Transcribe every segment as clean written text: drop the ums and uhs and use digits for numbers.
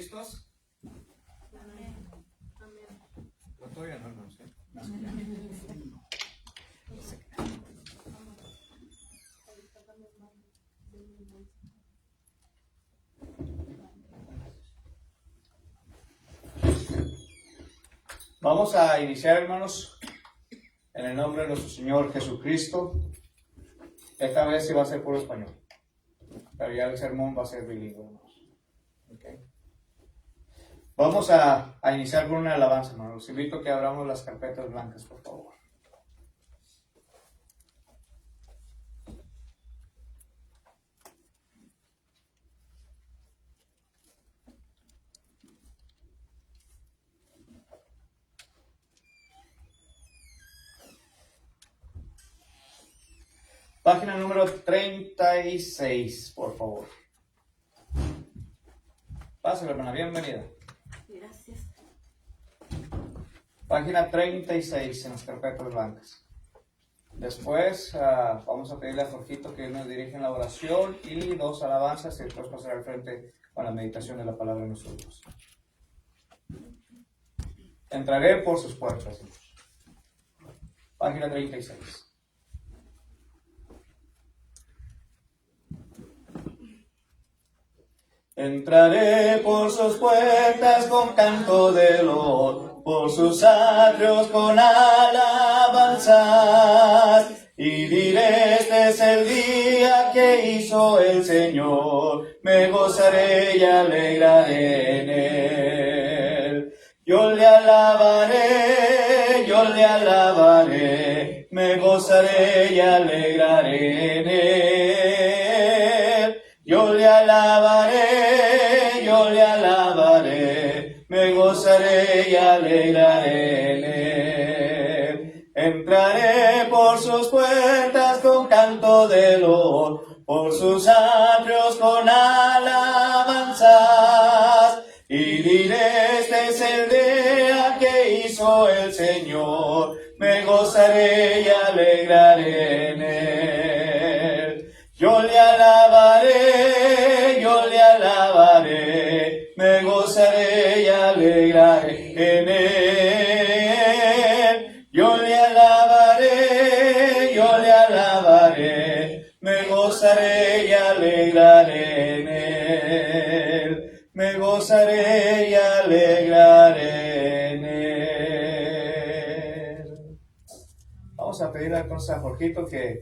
listos? Amén. Pero todavía no, hermanos. Vamos a iniciar, hermanos, en el nombre de nuestro Señor Jesucristo. Esta vez sí va a ser puro español, pero ya el sermón va a ser bilingüe, hermanos. Okay. Vamos a iniciar con una alabanza, hermanos. Los invito a que abramos las carpetas blancas, por favor. Página número 36, por favor. Pásale, hermana, bienvenida. Gracias. Página 36 en las carpetas blancas. Después vamos a pedirle a Jorgito que nos dirija en la oración y 2 alabanzas y después pasar al frente con la meditación de la palabra de nosotros. Entraré por sus puertas. Página 36. Entraré por sus puertas con canto de loor, por sus atrios con alabanzas, y diré: este es el día que hizo el Señor, me gozaré y alegraré en él. Yo le alabaré, me gozaré y alegraré en él. Yo le alabaré, me gozaré y alegraré en él. Entraré por sus puertas con canto de loor, por sus atrios con alabanzas, y diré: este es el día que hizo el Señor, me gozaré y alegraré en él. Yo le alabaré, me gozaré y alegraré en él. Yo le alabaré, me gozaré y alegraré en él. Me gozaré y alegraré en él. Vamos a pedirle entonces a Jorgito que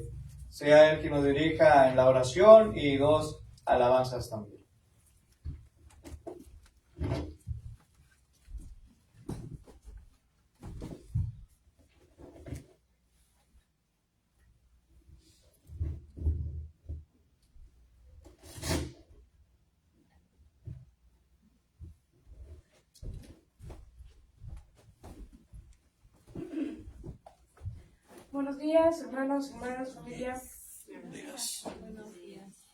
sea él quien nos dirija en la oración y 2 alabanzas también. Buenos días, hermanos, hermanas, familia. Buenos días.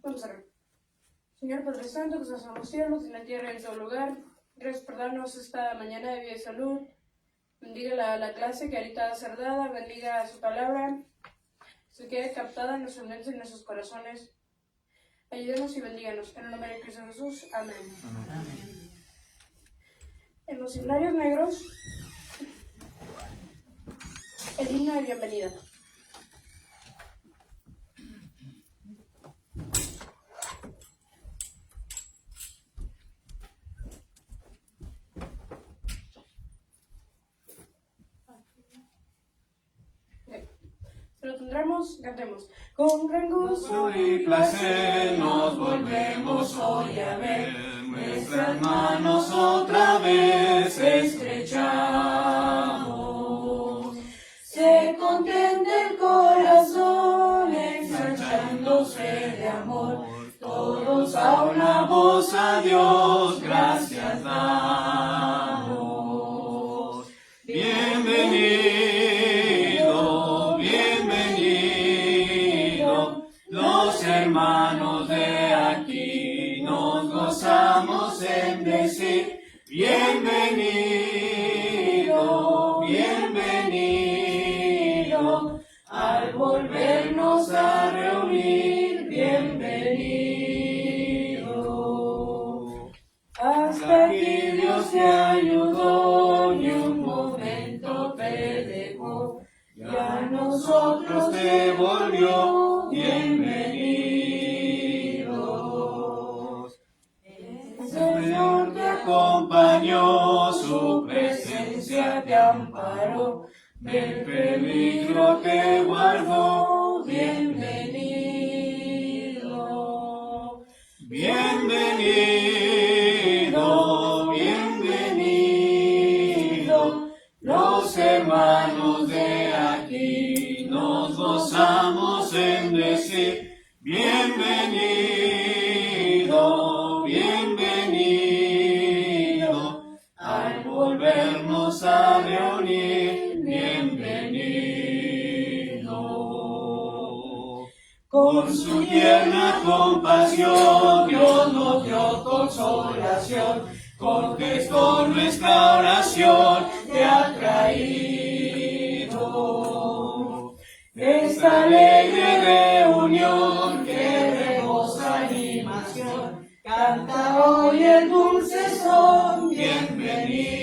Vamos a ver. Señor Padre Santo, que estás en los cielos, en la tierra y en todo lugar, gracias por darnos esta mañana de vida y salud. Bendiga la clase que ahorita va a ser dada, bendiga su palabra, se quede captada en nuestras mentes y en nuestros corazones. Ayúdenos y bendíganos. En el nombre de Cristo Jesús. Amén. Amén. En los himnarios negros, el himno de bienvenida. Se lo tendremos, cantemos. Con gran gozo y placer nos volvemos hoy a ver, nuestras manos otra vez estrechamos. Se contenta el corazón ensanchándose de amor, todos a una voz a Dios gracias damos. Bienvenido, bienvenido, los hermanos de aquí nos gozamos en decir: bienvenido, bienvenido, al volvernos a reunir, bienvenido. presencia te amparó, del peligro te guardó. bienvenido. Bienvenido, bienvenido, los hermanos de aquí nos gozamos en decir, bienvenido, bienvenido, al volvernos a reunir, bienvenido. Con su tierna compasión, Dios nos dio consolación, contestó nuestra oración, te ha traído. Esta alegre reunión que rebosa animación, canta hoy el dulce son, bienvenido.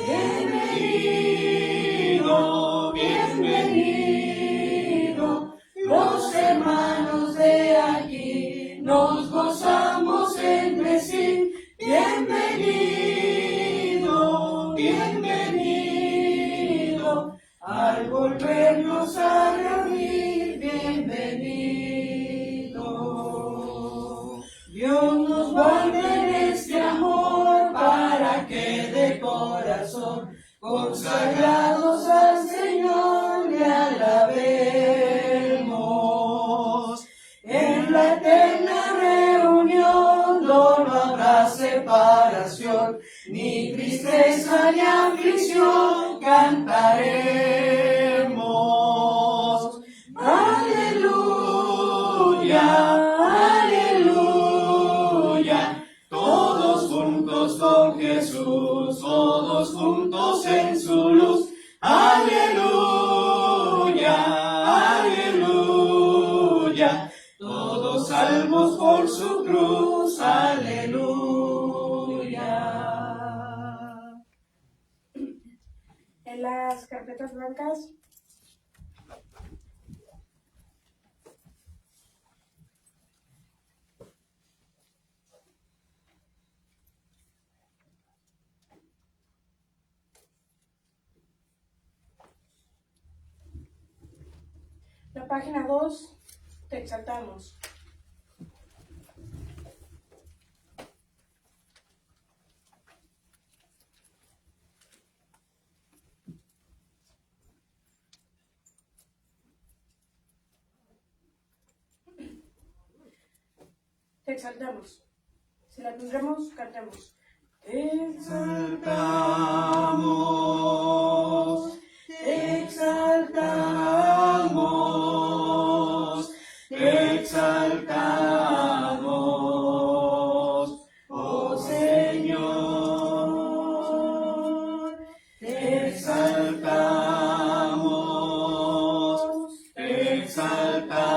Bienvenido, bienvenido, los hermanos de aquí nos gozamos en decir, bienvenido, bienvenido, al volvernos a reunir, bienvenido. Dios nos guarde en este amor para que de corazón, consagrados al Señor, le alabemos. En la eterna reunión no habrá separación, ni tristeza ni aflicción, cantaremos. Aleluya, aleluya, todos juntos con Jesús, todos juntos en su luz. Aleluya, aleluya, todos salvos por su cruz. Aleluya. En las carpetas blancas la página 2, te exaltamos. Te exaltamos. Si la tendremos, cantemos. Te exaltamos, te exaltamos, te exaltamos, oh Señor. Te exaltamos, te exaltamos,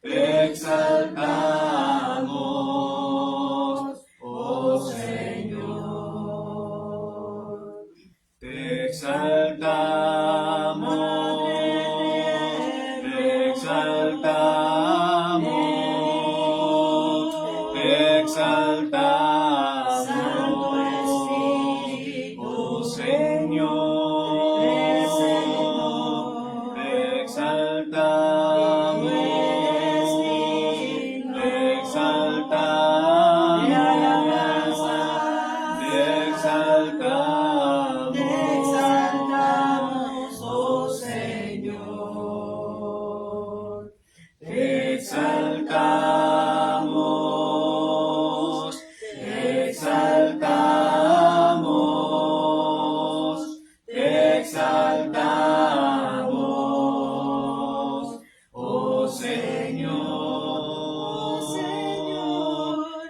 te exaltamos, oh Señor. Te exaltamos, te exaltamos, te exaltamos, oh Señor. Te exaltamos, te exaltamos, te exaltamos, oh Señor. Te exaltamos, te exaltamos, te exaltamos, oh Señor.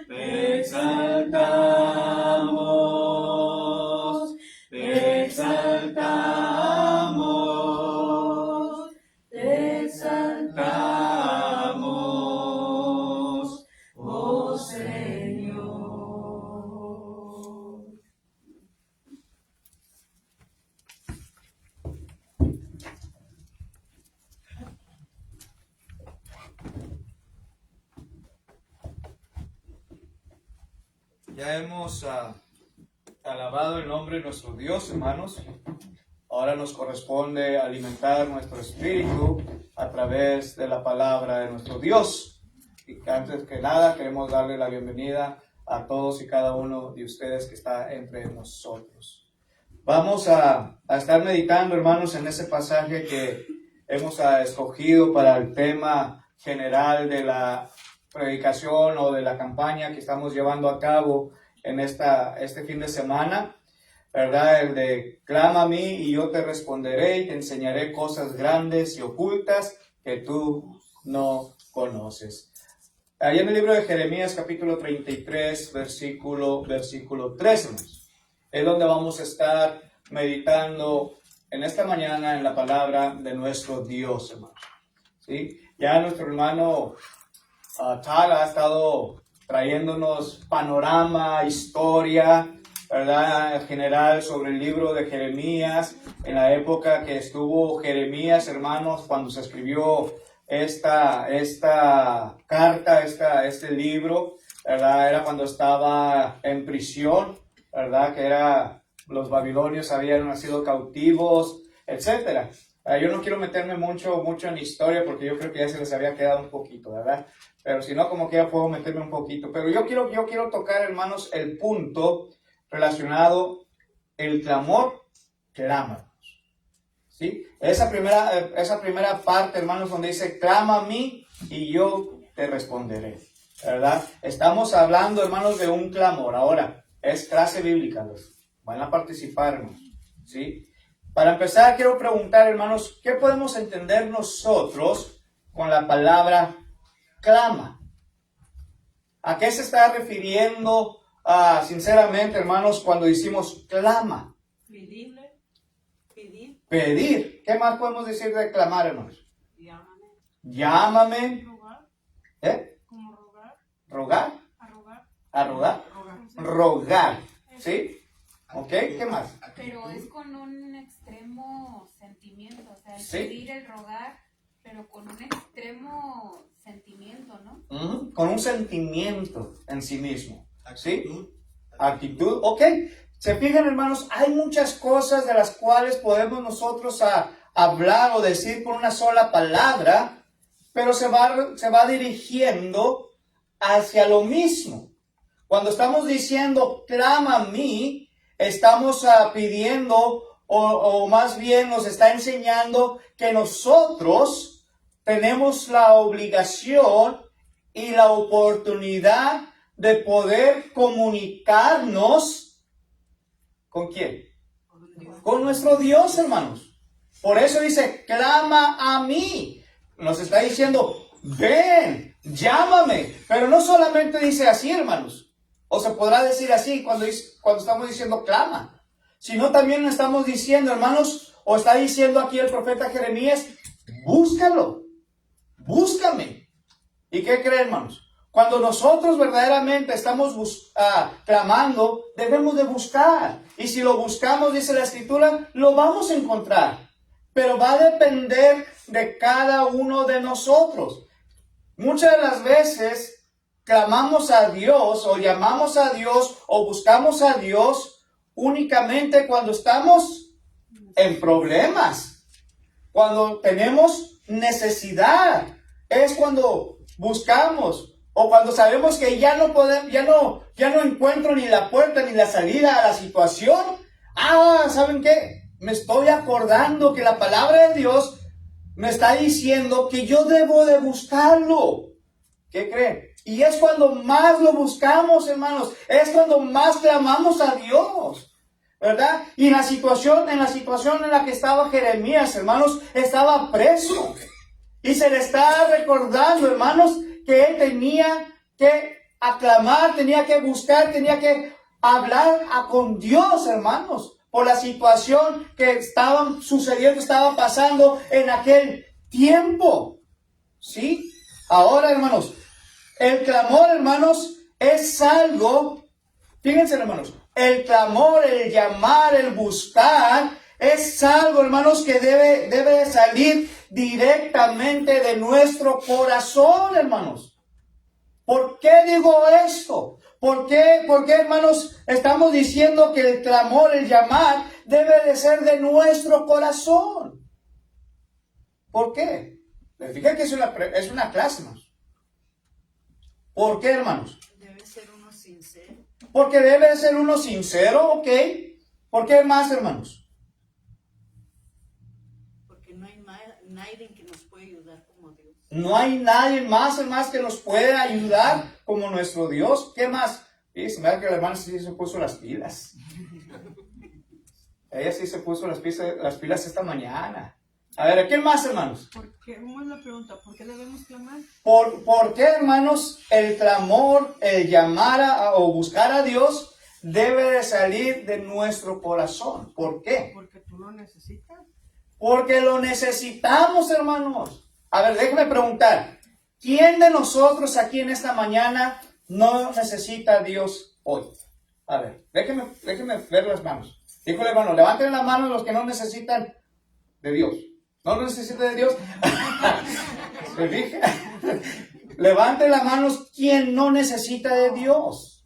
Te exaltamos, te exaltamos, te exaltamos, oh Señor. Ya hemos alabado el nombre de nuestro Dios, hermanos. Ahora nos corresponde alimentar nuestro espíritu a través de la palabra de nuestro Dios. Y antes que nada queremos darle la bienvenida a todos y cada uno de ustedes que está entre nosotros. Vamos a estar meditando, hermanos, en ese pasaje que hemos escogido para el tema general de la predicación o de la campaña que estamos llevando a cabo en este fin de semana, ¿verdad? El de clama a mí y yo te responderé y te enseñaré cosas grandes y ocultas que tú no conoces. Ahí en el libro de Jeremías capítulo 33 versículo 13, hermanos, es donde vamos a estar meditando en esta mañana en la palabra de nuestro Dios, hermanos. ¿Sí? Ya nuestro hermano Tal ha estado trayéndonos panorama, historia, ¿verdad? En general sobre el libro de Jeremías, en la época que estuvo Jeremías, hermanos, cuando se escribió esta carta, este libro, ¿verdad? Era cuando estaba en prisión, ¿verdad? Que los babilonios habían sido cautivos, etcétera. Yo no quiero meterme mucho en historia porque yo creo que ya se les había quedado un poquito, ¿verdad? Pero si no, como quiera puedo meterme un poquito. Pero yo quiero tocar, hermanos, el punto relacionado, el clamor, clama. ¿Sí? Esa primera parte, hermanos, donde dice, clama a mí y yo te responderé, ¿verdad? Estamos hablando, hermanos, de un clamor. Ahora, es clase bíblica, los van a participar, hermanos, ¿sí? Para empezar, quiero preguntar, hermanos, ¿qué podemos entender nosotros con la palabra clama? ¿A qué se está refiriendo, sinceramente, hermanos, cuando decimos clama? Pedir. Pedir. ¿Qué más podemos decir de clamar, hermanos? Llámame. Llámame. Rogar. ¿Eh? Como rogar. ¿Rogar? Arrogar. Rogar. ¿Sí? ¿Ok? ¿Qué más? Pero es con un extremo sentimiento, o sea, el Sí. pedir, el rogar, pero con un extremo sentimiento, ¿no? Con un sentimiento en sí mismo. ¿Sí? Actitud. Ok. Se fijan, hermanos, hay muchas cosas de las cuales podemos nosotros hablar o decir con una sola palabra, pero se va dirigiendo hacia lo mismo. Cuando estamos diciendo, clama a mí, estamos pidiendo, o más bien nos está enseñando que nosotros tenemos la obligación y la oportunidad de poder comunicarnos. ¿Con quién? Con nuestro Dios, hermanos. Por eso dice, clama a mí. Nos está diciendo, ven, llámame. Pero no solamente dice así, hermanos. O se podrá decir así cuando estamos diciendo clama. Sino también estamos diciendo, hermanos, o está diciendo aquí el profeta Jeremías, búscalo, búscame. ¿Y qué creen, hermanos? Cuando nosotros verdaderamente estamos clamando, debemos de buscar. Y si lo buscamos, dice la Escritura, lo vamos a encontrar. Pero va a depender de cada uno de nosotros. Muchas de las veces clamamos a Dios o llamamos a Dios o buscamos a Dios únicamente cuando estamos en problemas, cuando tenemos necesidad. Es cuando buscamos. O cuando sabemos que ya no encuentro ni la puerta ni la salida a la situación. ¿Saben qué? Me estoy acordando que la palabra de Dios me está diciendo que yo debo de buscarlo. ¿Qué creen? Y es cuando más lo buscamos, hermanos. Es cuando más clamamos a Dios, ¿verdad? Y en la situación en la que estaba Jeremías, hermanos, estaba preso. Y se le está recordando, hermanos, que él tenía que aclamar, tenía que buscar, tenía que hablar con Dios, hermanos, por la situación que estaba sucediendo, estaba pasando en aquel tiempo. ¿Sí? Ahora, hermanos, el clamor, hermanos, es algo, fíjense, hermanos, el clamor, el llamar, el buscar, es algo, hermanos, que debe de salir directamente de nuestro corazón, hermanos. ¿Por qué digo esto? ¿Por qué, hermanos, estamos diciendo que el clamor, el llamar, debe de ser de nuestro corazón? ¿Por qué? Les dije que es una clase, hermanos. ¿Por qué, hermanos? Debe ser uno sincero. Porque debe de ser uno sincero, ¿ok? ¿Por qué más, hermanos? Porque no hay nadie que nos puede ayudar como Dios. No hay nadie más, hermanos, que nos pueda ayudar como nuestro Dios. ¿Qué más? Sí, se me da que la hermana sí se puso las pilas. Ella sí se puso las pilas esta mañana. A ver, ¿qué más, hermanos? ¿Por qué? ¿Cómo es la pregunta? ¿Por qué debemos clamar? ¿Por qué, hermanos, el clamor, el llamar o buscar a Dios debe de salir de nuestro corazón? ¿Por qué? Porque tú lo necesitas. Porque lo necesitamos, hermanos. A ver, déjeme preguntar. ¿Quién de nosotros aquí en esta mañana no necesita a Dios hoy? A ver, déjeme ver las manos. Híjole, hermano, levanten las manos los que no necesitan de Dios. ¿No necesita de Dios? ¿Se fija? Levanten las manos quien no necesita de Dios.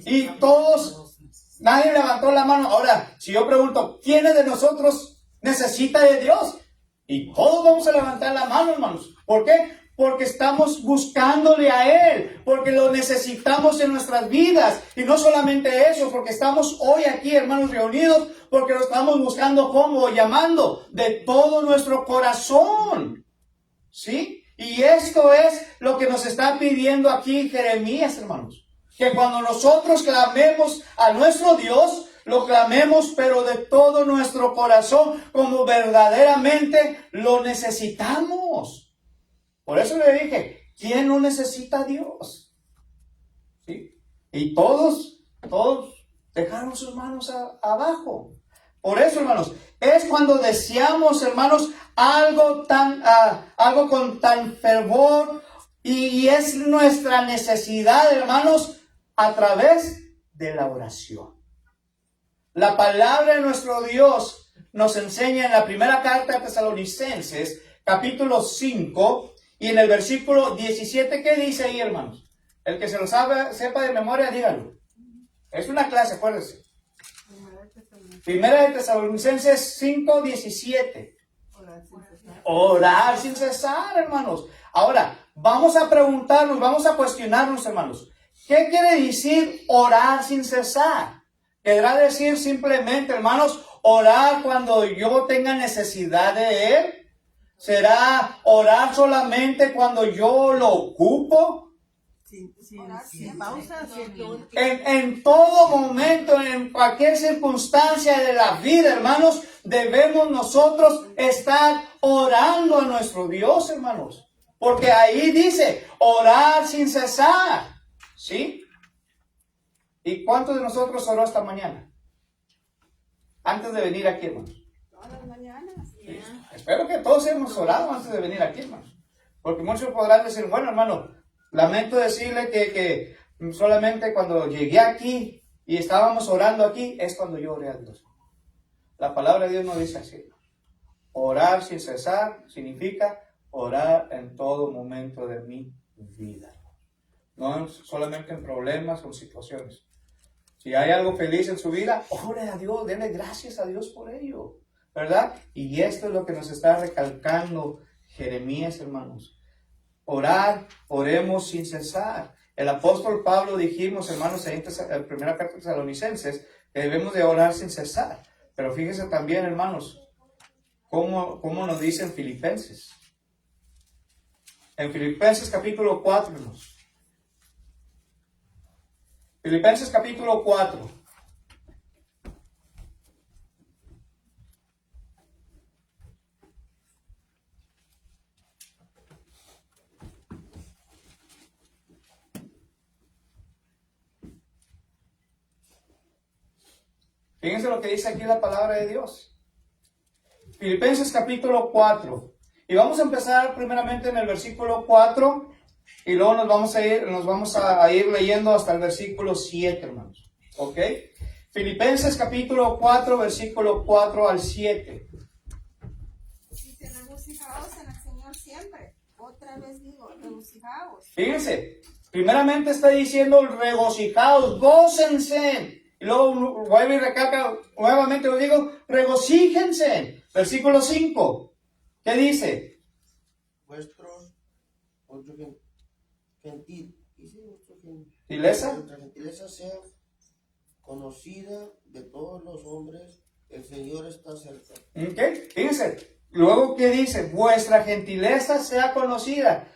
Y todos, nadie levantó la mano. Ahora, si yo pregunto, ¿quién de nosotros necesita de Dios? Y todos vamos a levantar la mano, hermanos. ¿Por qué? Porque estamos buscándole a Él, porque lo necesitamos en nuestras vidas. Y no solamente eso, porque estamos hoy aquí, hermanos, reunidos, porque lo estamos buscando como, llamando de todo nuestro corazón. ¿Sí? Y esto es lo que nos está pidiendo aquí Jeremías, hermanos. Que cuando nosotros clamemos a nuestro Dios, lo clamemos, pero de todo nuestro corazón, como verdaderamente lo necesitamos. Por eso le dije, ¿quién no necesita a Dios? ¿Sí? Y todos dejaron sus manos abajo. Por eso, hermanos, es cuando deseamos, hermanos, algo con tan fervor, y es nuestra necesidad, hermanos, a través de la oración. La palabra de nuestro Dios nos enseña en la primera carta de Tesalonicenses, capítulo 5, y en el versículo 17, ¿qué dice ahí, hermanos? El que se lo sepa de memoria, dígalo. Es una clase, acuérdense. Primera de Tesalonicenses 5, 17. Orar sin cesar, hermanos. Ahora, vamos a preguntarnos, vamos a cuestionarnos, hermanos. ¿Qué quiere decir orar sin cesar? ¿Querrá decir simplemente, hermanos, orar cuando yo tenga necesidad de Él? ¿Será orar solamente cuando yo lo ocupo? Sin pausa, En todo momento, en cualquier circunstancia de la vida, hermanos, debemos nosotros estar orando a nuestro Dios, hermanos. Porque ahí dice, orar sin cesar. ¿Sí? ¿Y cuántos de nosotros oró esta mañana? Antes de venir aquí, hermanos. Todas las mañanas. Sí. Espero que todos hemos orado antes de venir aquí, hermanos. Porque muchos podrán decir, bueno, hermano, lamento decirle que solamente cuando llegué aquí y estábamos orando aquí, es cuando yo oré a Dios. La palabra de Dios no dice así. Orar sin cesar significa orar en todo momento de mi vida. No solamente en problemas o situaciones. Si hay algo feliz en su vida, ore a Dios, denle gracias a Dios por ello, ¿verdad? Y esto es lo que nos está recalcando Jeremías, hermanos. Orar, oremos sin cesar. El apóstol Pablo dijimos, hermanos, en la primera carta de Tesalonicenses, que debemos de orar sin cesar. Pero fíjense también, hermanos, cómo nos dice en Filipenses. En Filipenses capítulo 4, hermanos. Filipenses capítulo 4. Fíjense lo que dice aquí la palabra de Dios. Filipenses capítulo 4. Y vamos a empezar primeramente en el versículo 4. Y luego nos vamos a ir leyendo hasta el versículo 7, hermanos. ¿Ok? Filipenses capítulo 4, versículo 4 al 7. Dice, regocijaos en el Señor siempre. Otra vez digo, regocijaos. Fíjense, Primeramente está diciendo regocijaos, gócense. Y luego vuelve y recalca, nuevamente os digo, regocíjense. Versículo 5. ¿Qué dice? Vuestros ¿Gentileza? vuestra gentileza sea conocida de todos los hombres, el Señor está cerca. ¿Ok? Fíjense. Luego, ¿qué dice? Vuestra gentileza sea conocida.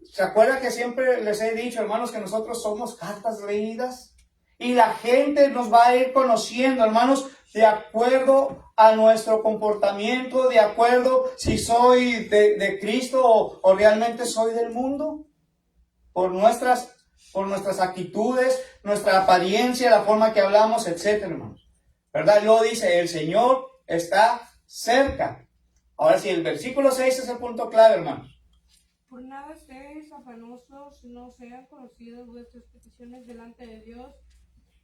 ¿Se acuerdan que siempre les he dicho, hermanos, que nosotros somos cartas leídas? Y la gente nos va a ir conociendo, hermanos, de acuerdo a nuestro comportamiento, de acuerdo si soy de Cristo o realmente soy del mundo. Por nuestras actitudes, nuestra apariencia, la forma que hablamos, etcétera, hermanos. ¿Verdad? Luego dice, el Señor está cerca. Ahora sí, el versículo 6 es el punto clave, hermanos. Por nada estéis afanosos, no sean conocidas vuestras peticiones delante de Dios,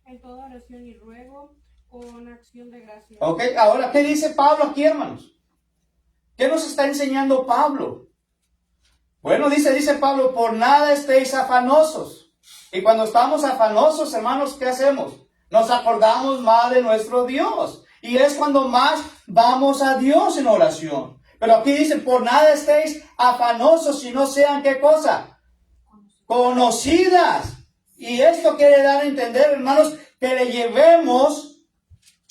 en toda oración y ruego, con acción de gracias. Ok, ahora, ¿qué dice Pablo aquí, hermanos? ¿Qué nos está enseñando Pablo? Bueno, dice Pablo, por nada estéis afanosos. Y cuando estamos afanosos, hermanos, ¿qué hacemos? Nos acordamos más de nuestro Dios. Y es cuando más vamos a Dios en oración. Pero aquí dice, por nada estéis afanosos, si no sean, ¿qué cosa? Conocidas. Y esto quiere dar a entender, hermanos, que le llevemos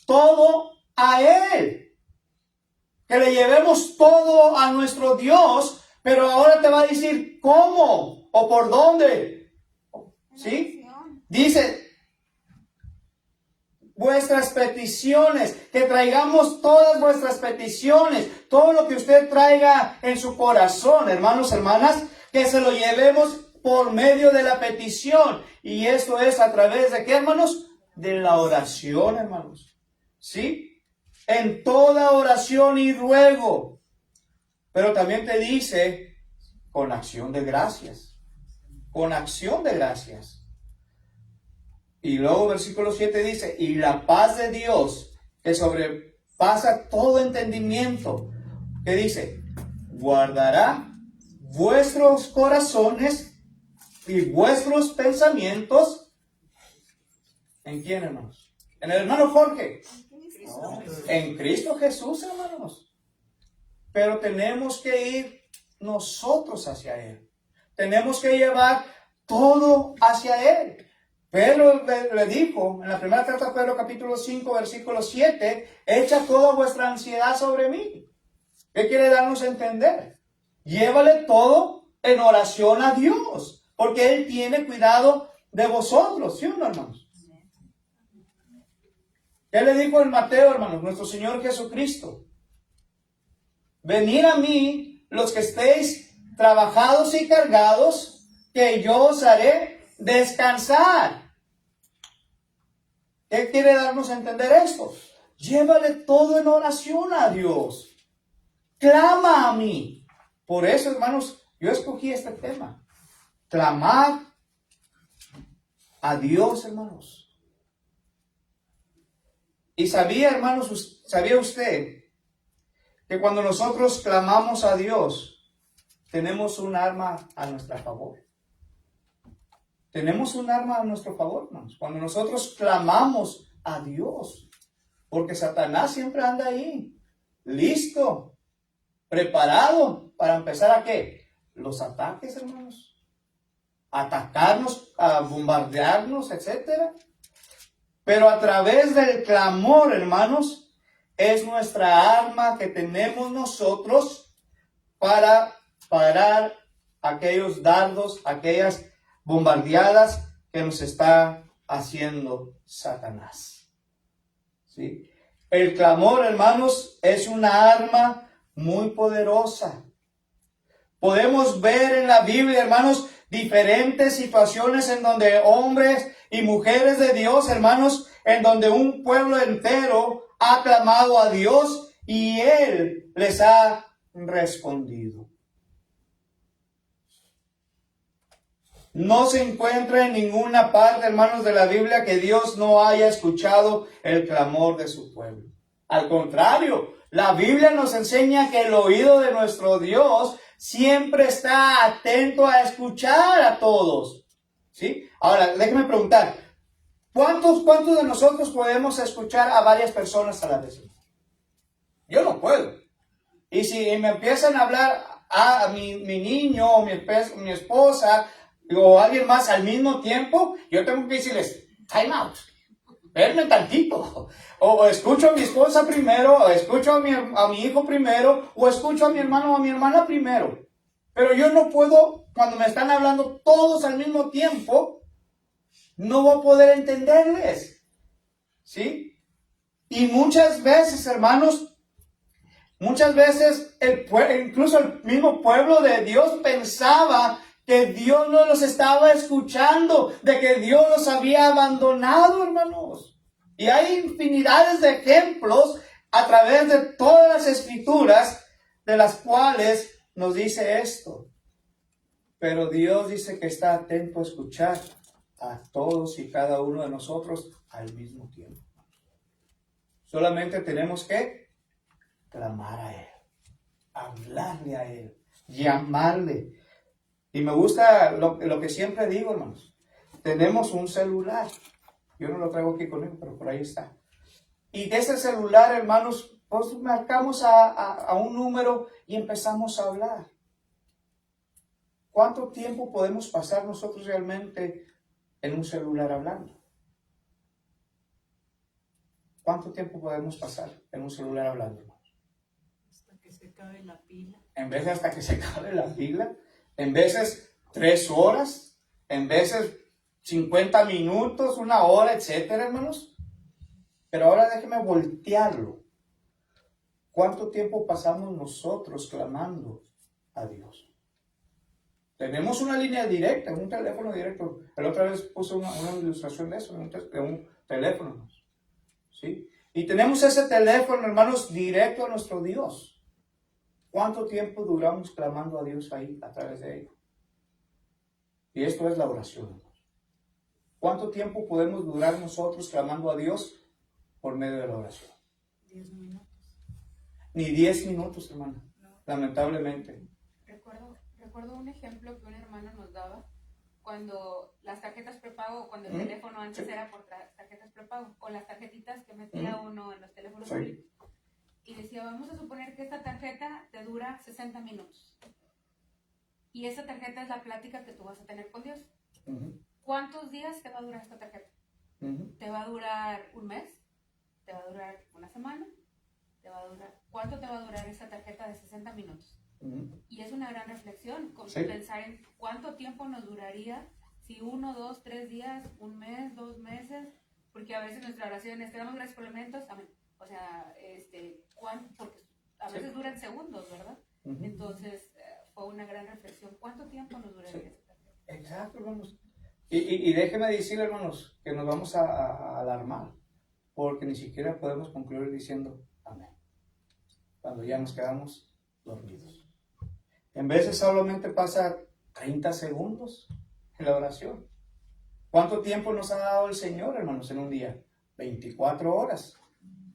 todo a Él. Que le llevemos todo a nuestro Dios, pero ahora te va a decir cómo o por dónde. ¿Sí? Dice, vuestras peticiones, que traigamos todas vuestras peticiones, todo lo que usted traiga en su corazón, hermanos, hermanas, que se lo llevemos por medio de la petición. Y esto es a través de ¿qué, hermanos? De la oración, hermanos. ¿Sí? En toda oración y ruego. Pero también te dice, con acción de gracias. Con acción de gracias. Y luego versículo 7 dice, y la paz de Dios, que sobrepasa todo entendimiento, que dice, guardará vuestros corazones y vuestros pensamientos. ¿En quién, hermanos? ¿En el hermano Jorge? No, en Cristo Jesús, hermanos. Pero tenemos que ir nosotros hacia Él. Tenemos que llevar todo hacia Él. Pedro le dijo en la primera carta de Pedro, capítulo 5, versículo 7, echa toda vuestra ansiedad sobre mí. ¿Qué quiere darnos a entender? Llévale todo en oración a Dios, porque Él tiene cuidado de vosotros, ¿sí o no, hermanos? ¿Qué le dijo en Mateo, hermanos? Nuestro Señor Jesucristo. Venid a mí, los que estéis trabajados y cargados, que yo os haré descansar. ¿Qué quiere darnos a entender esto? Llévale todo en oración a Dios. Clama a mí. Por eso, hermanos, yo escogí este tema. Clamar a Dios, hermanos. Y sabía, hermanos, sabía usted que cuando nosotros clamamos a Dios, tenemos un arma a nuestro favor. Tenemos un arma a nuestro favor, hermanos. Cuando nosotros clamamos a Dios. Porque Satanás siempre anda ahí. Listo. Preparado para empezar a ¿qué? Los ataques, hermanos. Atacarnos, a bombardearnos, etcétera. Pero a través del clamor, hermanos, es nuestra arma que tenemos nosotros para parar aquellos dardos, aquellas bombardeadas que nos está haciendo Satanás. ¿Sí? El clamor, hermanos, es una arma muy poderosa. Podemos ver en la Biblia, hermanos, diferentes situaciones en donde hombres y mujeres de Dios, hermanos, en donde un pueblo entero ha clamado a Dios y Él les ha respondido. No se encuentra en ninguna parte, hermanos, de la Biblia que Dios no haya escuchado el clamor de su pueblo. Al contrario, la Biblia nos enseña que el oído de nuestro Dios siempre está atento a escuchar a todos. ¿Sí? Ahora, déjeme preguntar, ¿cuántos de nosotros podemos escuchar a varias personas a la vez? Yo no puedo. Y si me empiezan a hablar a mi niño o mi esposa o alguien más al mismo tiempo, yo tengo que decirles, time out, verme tantito. O escucho a mi esposa primero, o escucho a mi hijo primero, o escucho a mi hermano o a mi hermana primero. Pero yo no puedo, cuando me están hablando todos al mismo tiempo, no voy a poder entenderles. ¿Sí? Y muchas veces, hermanos, incluso el mismo pueblo de Dios pensaba que Dios no los estaba escuchando, de que Dios los había abandonado, hermanos. Y hay infinidades de ejemplos a través de todas las escrituras de las cuales nos dice esto. Pero Dios dice que está atento a escuchar a todos y cada uno de nosotros al mismo tiempo. Solamente tenemos que clamar a Él, hablarle a Él, llamarle. Y me gusta lo que siempre digo, hermanos. Tenemos un celular. Yo no lo traigo aquí conmigo, pero por ahí está. Y de ese celular, hermanos, pues marcamos a un número y empezamos a hablar. ¿Cuánto tiempo podemos pasar nosotros realmente en un celular hablando? ¿Cuánto tiempo podemos pasar en un celular hablando? Hasta que se acabe la pila. En vez de hasta que se acabe la pila, en veces 3 horas, en veces 50 minutos, 1 hora, etcétera, hermanos. Pero ahora déjeme voltearlo. ¿Cuánto tiempo pasamos nosotros clamando a Dios? Tenemos una línea directa, un teléfono directo. La otra vez puse una ilustración de eso, de un teléfono. ¿Sí? Y tenemos ese teléfono, hermanos, directo a nuestro Dios. ¿Cuánto tiempo duramos clamando a Dios ahí, a través de ello? Y esto es la oración, hermanos. ¿Cuánto tiempo podemos durar nosotros clamando a Dios por medio de la oración? 10 minutos. Ni 10 minutos, hermano. No. Lamentablemente. Recuerdo un ejemplo que un hermano nos daba cuando las tarjetas prepago, cuando el teléfono antes era por tarjetas prepago, o las tarjetitas que metía uno en los teléfonos públicos. Y decía, vamos a suponer que esta tarjeta te dura 60 minutos. Y esa tarjeta es la plática que tú vas a tener con Dios. ¿Cuántos días te va a durar esta tarjeta? ¿Te va a durar un mes? ¿Te va a durar una semana? ¿Cuánto te va a durar esa tarjeta de 60 minutos? Y es una gran reflexión, pensar en cuánto tiempo nos duraría si 1, 2, 3 días, un mes, 2 meses, porque a veces nuestra oración es, te damos gracias por elementos, amén. O sea, porque a veces duran segundos, ¿verdad? Entonces, fue una gran reflexión. ¿Cuánto tiempo nos duraría esa tarjeta? Exacto, hermanos. Y déjenme decirle, hermanos, que nos vamos a alarmar, porque ni siquiera podemos concluir diciendo amén, cuando ya nos quedamos dormidos. En veces solamente pasa 30 segundos en la oración. ¿Cuánto tiempo nos ha dado el Señor, hermanos, en un día? 24 horas.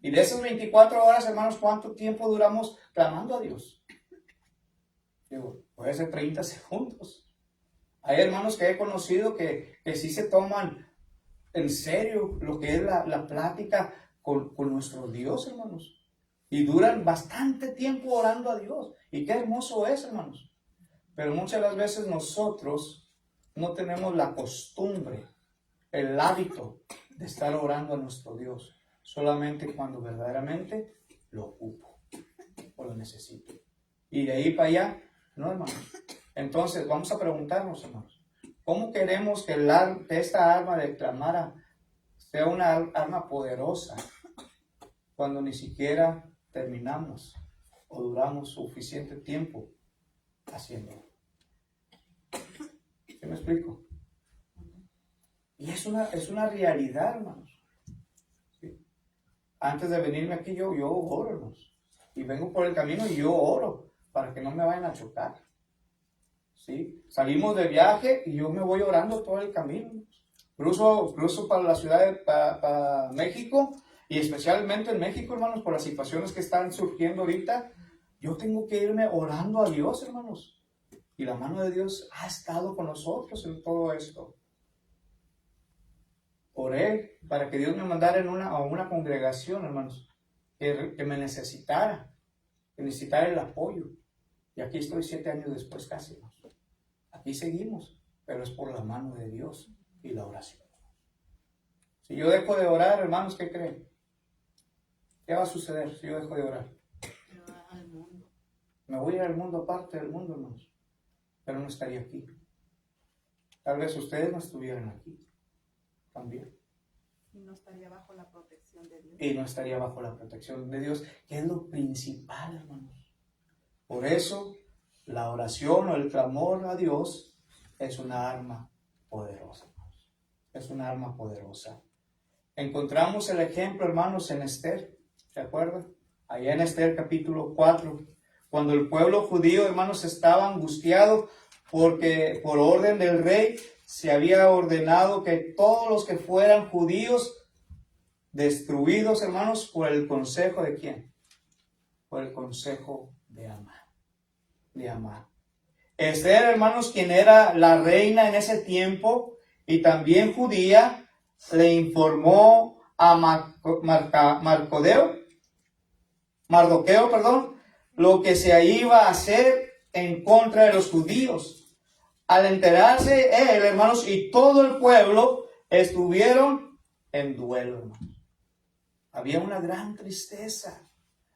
Y de esas 24 horas, hermanos, ¿cuánto tiempo duramos clamando a Dios? Digo, puede ser 30 segundos. Hay hermanos que he conocido que sí se toman en serio lo que es la plática con nuestro Dios, hermanos. Y duran bastante tiempo orando a Dios. Y qué hermoso es, hermanos. Pero muchas de las veces nosotros no tenemos la costumbre, el hábito de estar orando a nuestro Dios. Solamente cuando verdaderamente lo ocupo o lo necesito. Y de ahí para allá, no, hermanos. Entonces, vamos a preguntarnos, hermanos, ¿cómo queremos que esta arma de clamar sea una arma poderosa cuando ni siquiera terminamos o duramos suficiente tiempo haciéndolo? ¿Sí me explico? Y es una realidad, hermanos. ¿Sí? Antes de venirme aquí yo oro, hermanos. Y vengo por el camino y yo oro para que no me vayan a chocar. ¿Sí? Salimos de viaje y yo me voy orando todo el camino. Cruzo para la ciudad para México. Y especialmente en México, hermanos, por las situaciones que están surgiendo ahorita, yo tengo que irme orando a Dios, hermanos. Y la mano de Dios ha estado con nosotros en todo esto. Oré para que Dios me mandara a una congregación, hermanos, que me necesitara, que necesitara el apoyo. Y aquí estoy 7 años después casi, hermanos. Aquí seguimos, pero es por la mano de Dios y la oración. Si yo dejo de orar, hermanos, ¿qué creen? ¿Qué va a suceder si yo dejo de orar? Se va al mundo. Me voy a ir al mundo, aparte del mundo, hermanos. Pero no estaría aquí. Tal vez ustedes no estuvieran aquí también. Y no estaría bajo la protección de Dios. Y no estaría bajo la protección de Dios, que es lo principal, hermanos. Por eso, la oración o el clamor a Dios es una arma poderosa, hermanos. Es una arma poderosa. Encontramos el ejemplo, hermanos, en Esther. ¿Se acuerdan? Allá en Esther capítulo 4, cuando el pueblo judío, hermanos, estaba angustiado porque por orden del rey se había ordenado que todos los que fueran judíos destruidos, hermanos, por el consejo de ¿quién? Por el consejo de Amán. Esther, hermanos, quien era la reina en ese tiempo y también judía, le informó a Mardoqueo, lo que se iba a hacer en contra de los judíos. Al enterarse él, hermanos, y todo el pueblo estuvieron en duelo, hermanos. Había una gran tristeza,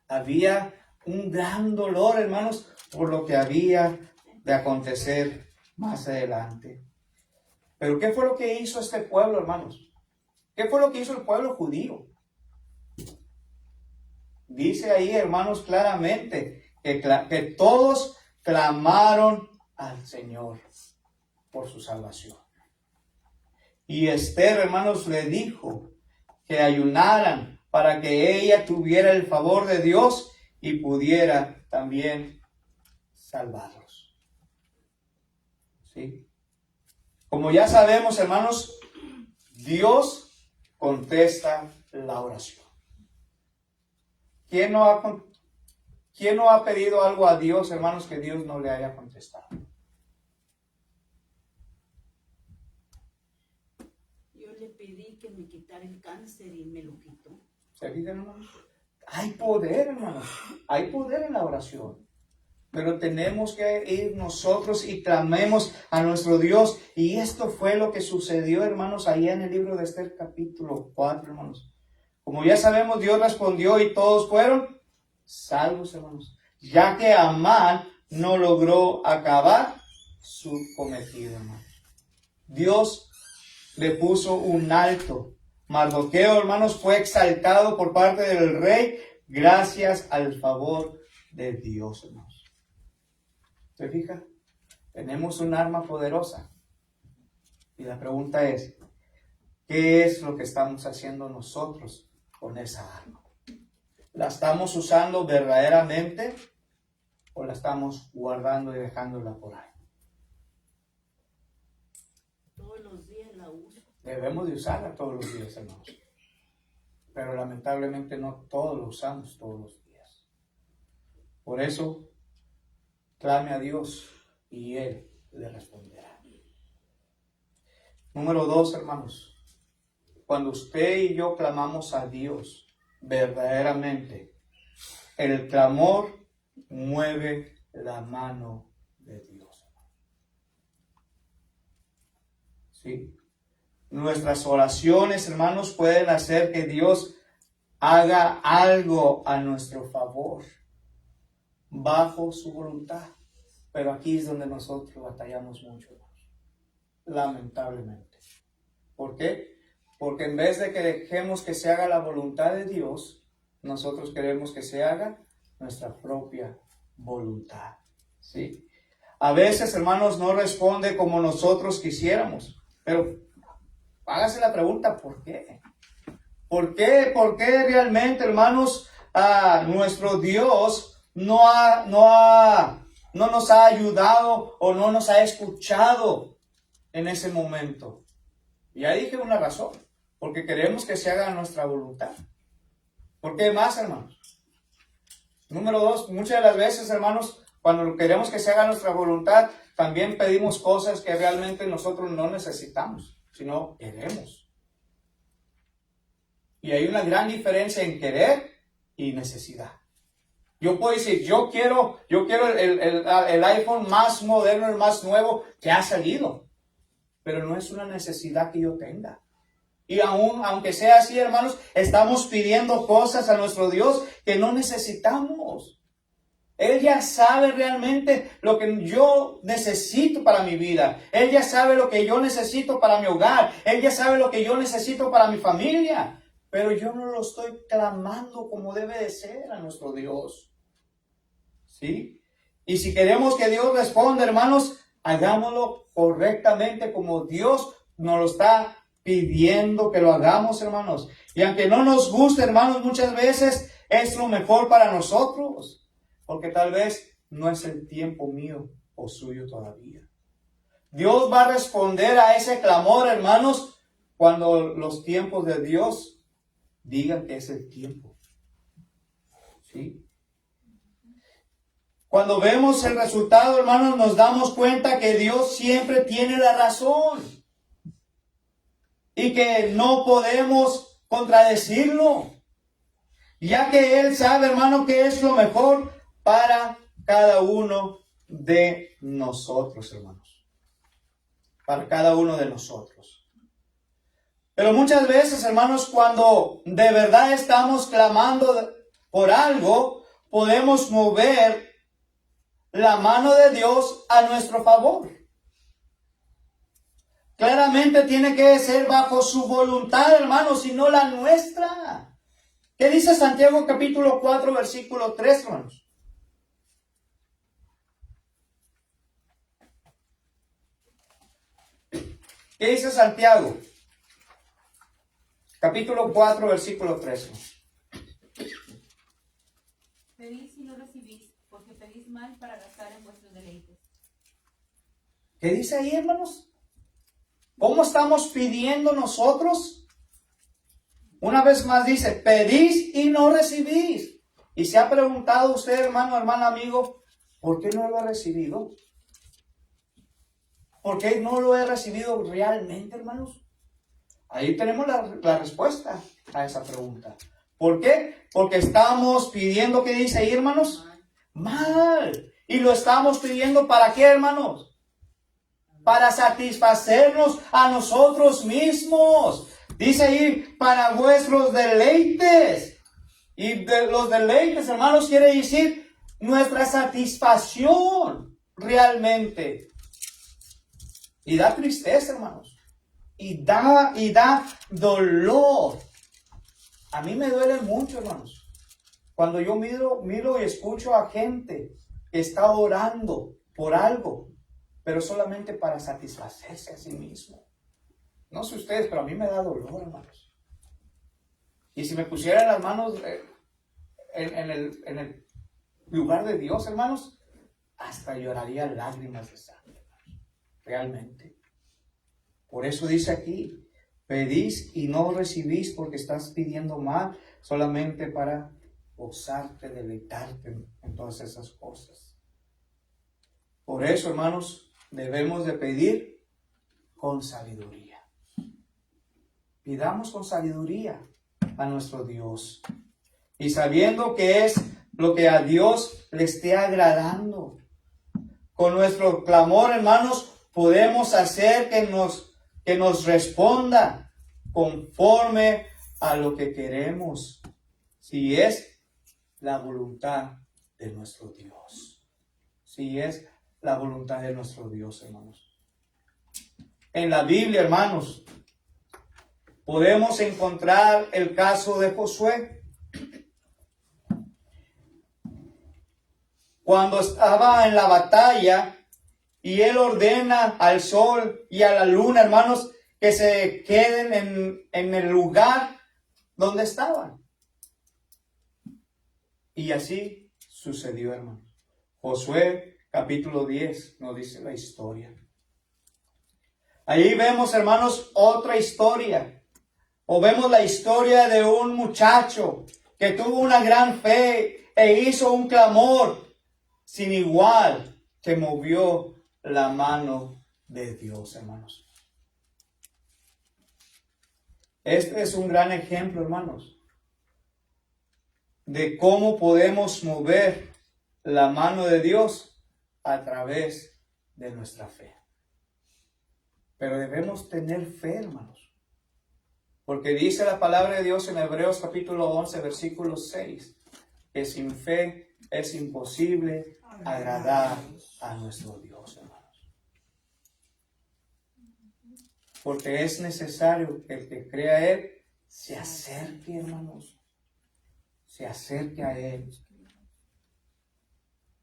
había un gran dolor, hermanos, por lo que había de acontecer más adelante. Pero ¿qué fue lo que hizo este pueblo, hermanos? ¿Qué fue lo que hizo el pueblo judío? Dice ahí, hermanos, claramente que todos clamaron al Señor por su salvación. Y Esther, hermanos, le dijo que ayunaran para que ella tuviera el favor de Dios y pudiera también salvarlos. ¿Sí? Como ya sabemos, hermanos, Dios contesta la oración. ¿Quién no ha pedido algo a Dios, hermanos, que Dios no le haya contestado? Yo le pedí que me quitara el cáncer y me lo quitó. ¿Se fijan, hermanos? Hay poder, hermanos. Hay poder en la oración. Pero tenemos que ir nosotros y clamemos a nuestro Dios. Y esto fue lo que sucedió, hermanos, allá en el libro de Esther capítulo 4, hermanos. Como ya sabemos, Dios respondió y todos fueron salvos, hermanos. Ya que Amán no logró acabar su cometido, hermanos. Dios le puso un alto. Mardoqueo, hermanos, fue exaltado por parte del rey gracias al favor de Dios, hermanos. ¿Se fija? Tenemos un arma poderosa. Y la pregunta es, ¿qué es lo que estamos haciendo nosotros con esa arma? ¿La estamos usando verdaderamente o la estamos guardando y dejándola por ahí? Todos los días la uso. Debemos de usarla todos los días, hermanos. Pero lamentablemente no todos lo usamos todos los días. Por eso, clame a Dios y Él le responderá. Número 2, hermanos. Cuando usted y yo clamamos a Dios verdaderamente, el clamor mueve la mano de Dios. ¿Sí? Nuestras oraciones, hermanos, pueden hacer que Dios haga algo a nuestro favor, bajo su voluntad. Pero aquí es donde nosotros batallamos mucho, hermanos. Lamentablemente. ¿Por qué? Porque en vez de que dejemos que se haga la voluntad de Dios, nosotros queremos que se haga nuestra propia voluntad. ¿Sí? A veces, hermanos, no responde como nosotros quisiéramos. Pero hágase la pregunta, ¿por qué? ¿Por qué realmente, hermanos, nuestro Dios no nos ha ayudado o no nos ha escuchado en ese momento? Ya dije una razón, porque queremos que se haga nuestra voluntad. ¿Por qué más, hermanos? Número 2, muchas de las veces, hermanos, cuando queremos que se haga nuestra voluntad, también pedimos cosas que realmente nosotros no necesitamos, sino queremos. Y hay una gran diferencia en querer y necesidad. Yo puedo decir, yo quiero el iPhone más moderno, el más nuevo que ha salido. Pero no es una necesidad que yo tenga. Y aunque sea así, hermanos, estamos pidiendo cosas a nuestro Dios que no necesitamos. Él ya sabe realmente lo que yo necesito para mi vida. Él ya sabe lo que yo necesito para mi hogar. Él ya sabe lo que yo necesito para mi familia. Pero yo no lo estoy clamando como debe de ser a nuestro Dios. ¿Sí? Y si queremos que Dios responda, hermanos, hagámoslo correctamente como Dios nos lo está pidiendo que lo hagamos, hermanos. Y aunque no nos guste, hermanos, muchas veces es lo mejor para nosotros. Porque tal vez no es el tiempo mío o suyo todavía. Dios va a responder a ese clamor, hermanos, cuando los tiempos de Dios digan que es el tiempo. ¿Sí? Cuando vemos el resultado, hermanos, nos damos cuenta que Dios siempre tiene la razón. Y que no podemos contradecirlo. Ya que Él sabe, hermano, que es lo mejor para cada uno de nosotros, hermanos. Para cada uno de nosotros. Pero muchas veces, hermanos, cuando de verdad estamos clamando por algo, podemos mover la mano de Dios a nuestro favor. Claramente tiene que ser bajo su voluntad, hermanos, y no la nuestra. ¿Qué dice Santiago capítulo 4, versículo 3, hermanos? ¿Qué dice Santiago? Capítulo 4, versículo 3. Pedís y no recibís, porque pedís mal para gastar en vuestros deleites. ¿Qué dice ahí, hermanos? ¿Cómo estamos pidiendo nosotros? Una vez más dice, pedís y no recibís. Y se ha preguntado usted, hermano, hermana, amigo, ¿por qué no lo ha recibido? ¿Por qué no lo he recibido realmente, hermanos? Ahí tenemos la respuesta a esa pregunta. ¿Por qué? Porque estamos pidiendo, ¿qué dice ahí, hermanos? Mal. Y lo estamos pidiendo ¿para qué, hermanos? Para satisfacernos a nosotros mismos. Dice ahí, para vuestros deleites. Y de los deleites, hermanos, quiere decir nuestra satisfacción realmente. Y da tristeza, hermanos. Y da dolor. A mí me duele mucho, hermanos. Cuando yo miro y escucho a gente que está orando por algo, pero solamente para satisfacerse a sí mismo. No sé ustedes, pero a mí me da dolor, hermanos. Y si me pusieran las manos en el lugar de Dios, hermanos, hasta lloraría lágrimas de sangre, hermanos. Realmente. Por eso dice aquí, pedís y no recibís porque estás pidiendo mal solamente para gozarte, deleitarte en todas esas cosas. Por eso, hermanos, debemos de pedir con sabiduría. Pidamos con sabiduría a nuestro Dios. Y sabiendo que es lo que a Dios le esté agradando. Con nuestro clamor, hermanos, podemos hacer que nos responda conforme a lo que queremos, si es la voluntad de nuestro Dios. Si es la voluntad de nuestro Dios, hermanos. En la Biblia, hermanos, podemos encontrar el caso de Josué. Cuando estaba en la batalla, y él ordena al sol y a la luna, hermanos, que se queden en el lugar donde estaban. Y así sucedió, hermanos. Josué capítulo 10 nos dice la historia. Ahí vemos, hermanos, otra historia. O vemos la historia de un muchacho que tuvo una gran fe e hizo un clamor sin igual que movió la mano de Dios, hermanos. Este es un gran ejemplo, hermanos, de cómo podemos mover la mano de Dios a través de nuestra fe. Pero debemos tener fe, hermanos, porque dice la palabra de Dios en Hebreos capítulo 11, versículo 6, que sin fe es imposible agradar a nuestro Dios, hermanos. Porque es necesario que el que crea a Él se acerque, hermanos. Se acerque a Él.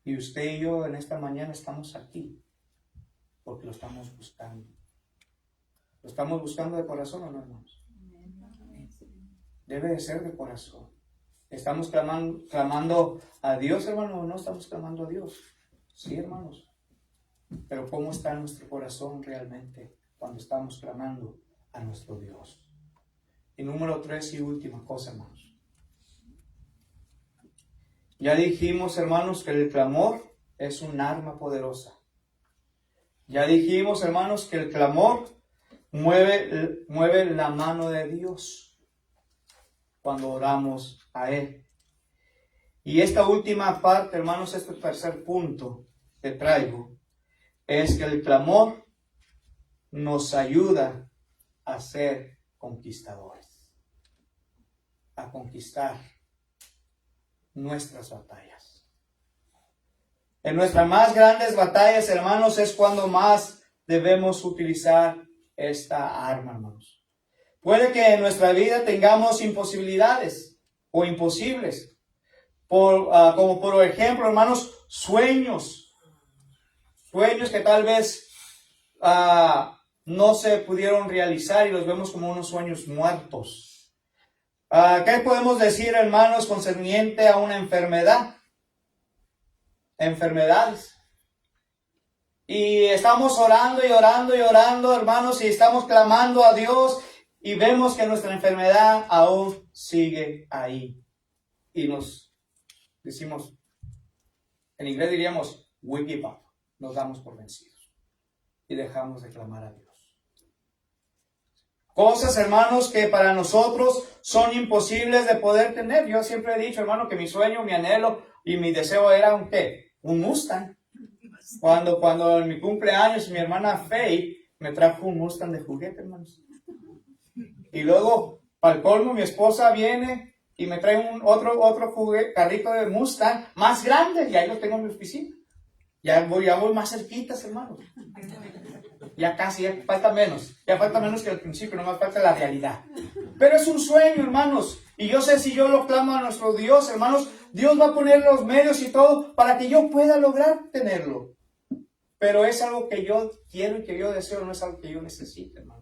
Y usted y yo en esta mañana estamos aquí porque lo estamos buscando. ¿Lo estamos buscando de corazón o no, hermanos? Debe de ser de corazón. ¿Estamos clamando a Dios, hermano, o no estamos clamando a Dios? Sí, hermanos. Pero ¿cómo está nuestro corazón realmente cuando estamos clamando a nuestro Dios? Y número 3 y última cosa, hermanos. Ya dijimos, hermanos, que el clamor es un arma poderosa. Ya dijimos, hermanos, que el clamor mueve la mano de Dios cuando oramos a Él. Y esta última parte, hermanos, este tercer punto que traigo, es que el clamor nos ayuda a ser conquistadores, a conquistar nuestras batallas. En nuestras más grandes batallas, hermanos, es cuando más debemos utilizar esta arma, hermanos. Puede que en nuestra vida tengamos imposibilidades o imposibles, como por ejemplo, hermanos, sueños que tal vez no se pudieron realizar y los vemos como unos sueños muertos. ¿Qué podemos decir, hermanos, concerniente a una enfermedad? Enfermedades. Y estamos orando y orando y orando, hermanos, y estamos clamando a Dios y vemos que nuestra enfermedad aún sigue ahí. Y nos decimos, en inglés diríamos, we give up. Nos damos por vencidos y dejamos de clamar a Dios. Cosas, hermanos, que para nosotros son imposibles de poder tener. Yo siempre he dicho, hermano, que mi sueño, mi anhelo y mi deseo era un ¿qué? Un Mustang. Cuando en mi cumpleaños mi hermana Faye me trajo un Mustang de juguete, hermanos. Y luego, para el colmo, mi esposa viene y me trae otro carrito de Mustang más grande y ahí lo tengo en mi oficina. Ya voy más cerquitas, hermanos. Ya casi, ya falta menos que al principio, no más falta la realidad. Pero es un sueño, hermanos, y yo sé si yo lo clamo a nuestro Dios, hermanos, Dios va a poner los medios y todo para que yo pueda lograr tenerlo. Pero es algo que yo quiero y que yo deseo, no es algo que yo necesite, hermanos.